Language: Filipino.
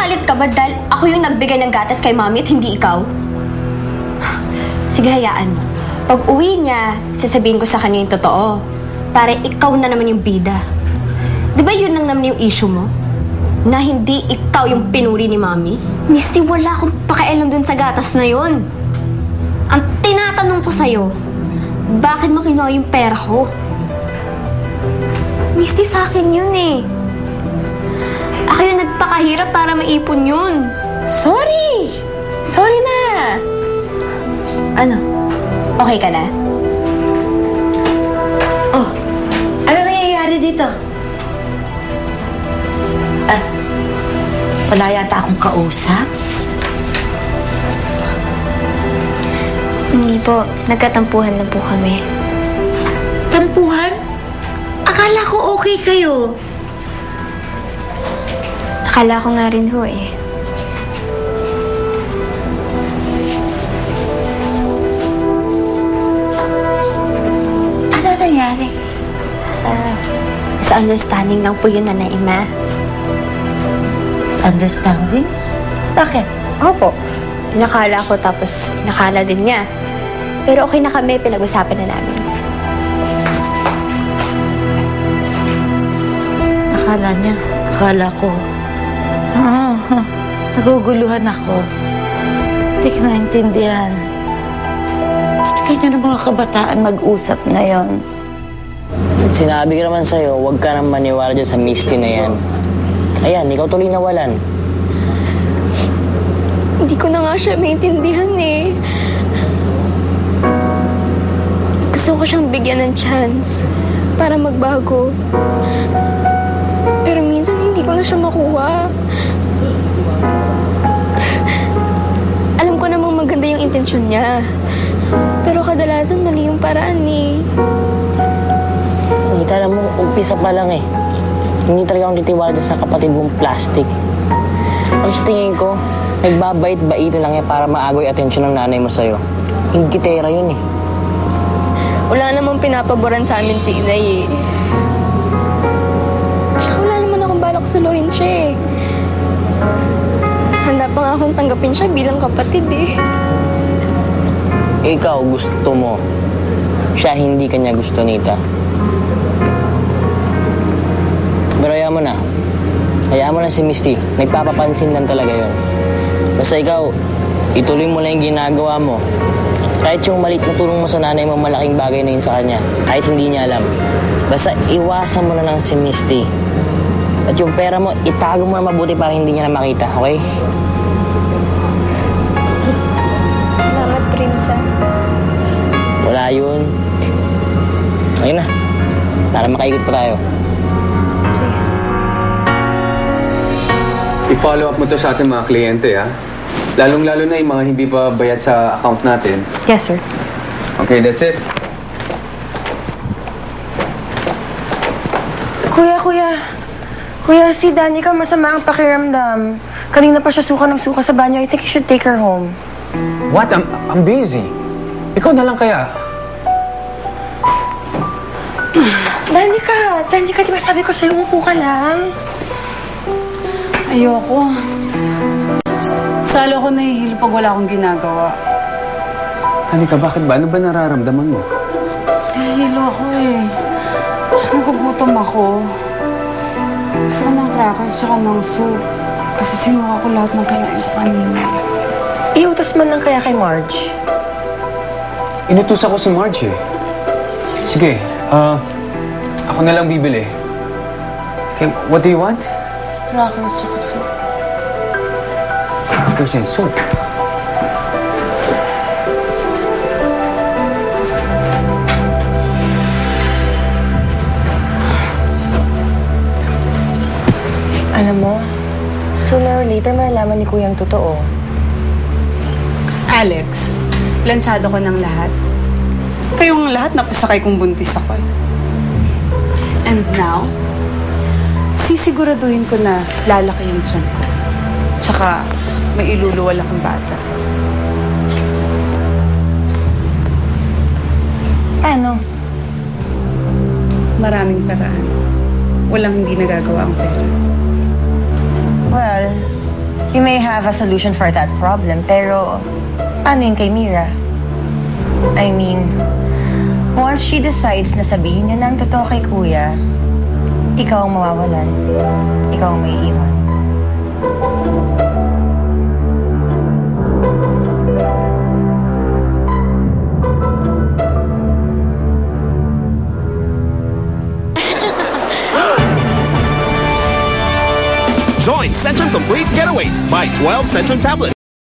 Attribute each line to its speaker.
Speaker 1: Nagagalit ka ba dahil ako yung nagbigay ng gatas kay Mami at hindi ikaw? Sige, hayaan mo. Pag uwi niya, sasabihin ko sa kanya yung totoo. Para ikaw na naman yung bida. Di ba yun lang naman yung issue mo? Na hindi ikaw yung pinuri ni Mami? Misty, wala akong pakialam dun sa gatas na yun. Ang tinatanong ko sa'yo, bakit mo kinuha yung pera ko? Misty, sa akin yun eh. Ako yung nagpakahirap para maipon yun. Sorry! Sorry na! Ano? Okay ka na?
Speaker 2: Oh, ano nangyayari dito? Wala yata akong kausap?
Speaker 1: Hindi po. Nagkatampuhan na po kami.
Speaker 2: Tampuhan? Akala ko okay kayo.
Speaker 1: Akala ko nga rin ho eh.
Speaker 2: Ano nangyari?
Speaker 1: Misunderstanding lang po yun, Nanay Ima.
Speaker 2: Understanding? Bakit?
Speaker 1: Opo. Inakala ko tapos inakala din niya. Pero okay na kami, pinag-usapan na namin.
Speaker 2: Akala niya, akala ko. Naguguluhan ako. Hindi ko naintindihan. Kaya ng mga kabataan mag-usap ngayon.
Speaker 3: Sinabi ko naman sa'yo, huwag ka nang maniwala dyan sa Misty na yan. Ayan, ikaw tuloy nawalan.
Speaker 1: Hindi ko na nga siya maintindihan eh. Gusto ko siyang bigyan ng chance para magbago. Pero minsan hindi ko na siya makuha. Alam ko namang maganda yung intensyon niya. Pero kadalasan mali yung paraan eh.
Speaker 3: Kita alam mo, umpisa pa lang eh. Hindi talaga akong titiwala sa kapatid mong plastic. Ang tingin ko, nagbabait-baitin lang yan para maagoy atensyon ng nanay mo sa'yo. Ingitera yun eh.
Speaker 1: Wala namang pinapaboran sa amin si Inay eh. Tsaka wala naman akong balak suluhin siya eh. Handa pa nga akong tanggapin siya bilang kapatid eh.
Speaker 3: Ikaw gusto mo. Siya hindi kanya gusto, Nita. Pero hayaan mo na. Hayaan mo na si Misty. Nagpapapansin lang talaga yun. Basta ikaw, ituloy mo lang yung ginagawa mo. Kahit yung maliit na tulong mo sa nanay mo, malaking bagay na yun sa kanya. Kahit hindi niya alam. Basta iwasan mo na lang si Misty. At yung pera mo, itago mo na mabuti para hindi niya na makita, okay?
Speaker 1: Salamat, Prinsa.
Speaker 3: Wala yun. Ayun na. Para makaikot pa tayo.
Speaker 4: I-follow up mo to sa ating mga kliyente, ha? Lalong-lalo na yung mga hindi pa bayad sa account natin.
Speaker 1: Yes, sir.
Speaker 4: Okay, that's it.
Speaker 5: Kuya, si Danica masama ang pakiramdam. Kanina pa siya suka ng suka sa banyo. I think you should take her home.
Speaker 4: What? I'm busy. Ikaw na lang kaya.
Speaker 5: Danica, di ba sabi ko sa'yo, umupo ka lang?
Speaker 6: Ayoko. Salo ko nahihilo pag wala akong ginagawa.
Speaker 4: Danica, bakit ba? Ano ba nararamdaman mo?
Speaker 6: Nahihilo ako eh. Tsaka nagugutom ako. Gusto ko ng crackers tsaka ng soup. Kasi sinuha ko lahat ng kinain ko kanina.
Speaker 5: Iutos man lang kaya kay Marge.
Speaker 4: Inutus ako si Marge eh. Sige, ako na lang bibili. Okay, what do you want?
Speaker 6: Crackers tsaka soup.
Speaker 4: Crackers and soup.
Speaker 5: Alam mo, sooner or later malalaman ni Kuya ang totoo.
Speaker 6: Alex, planchado ko ng lahat. Kayong lahat napasakay kong buntis ako eh. And now, sisiguraduhin ko na lalaki yung tiyan ko. Tsaka, may iluluwal akong bata.
Speaker 5: Ano?
Speaker 6: Maraming paraan. Walang hindi nagagawa ang pera.
Speaker 5: Well, You may have a solution for that problem, pero paano yun kay Mira? I mean, once she decides na sabihin niya ng totoo kay Kuya, ikaw ang mawawalan. Ikaw ang maiiwan.
Speaker 7: Join Centrum Complete Getaways. Buy 12 Centrum tablets.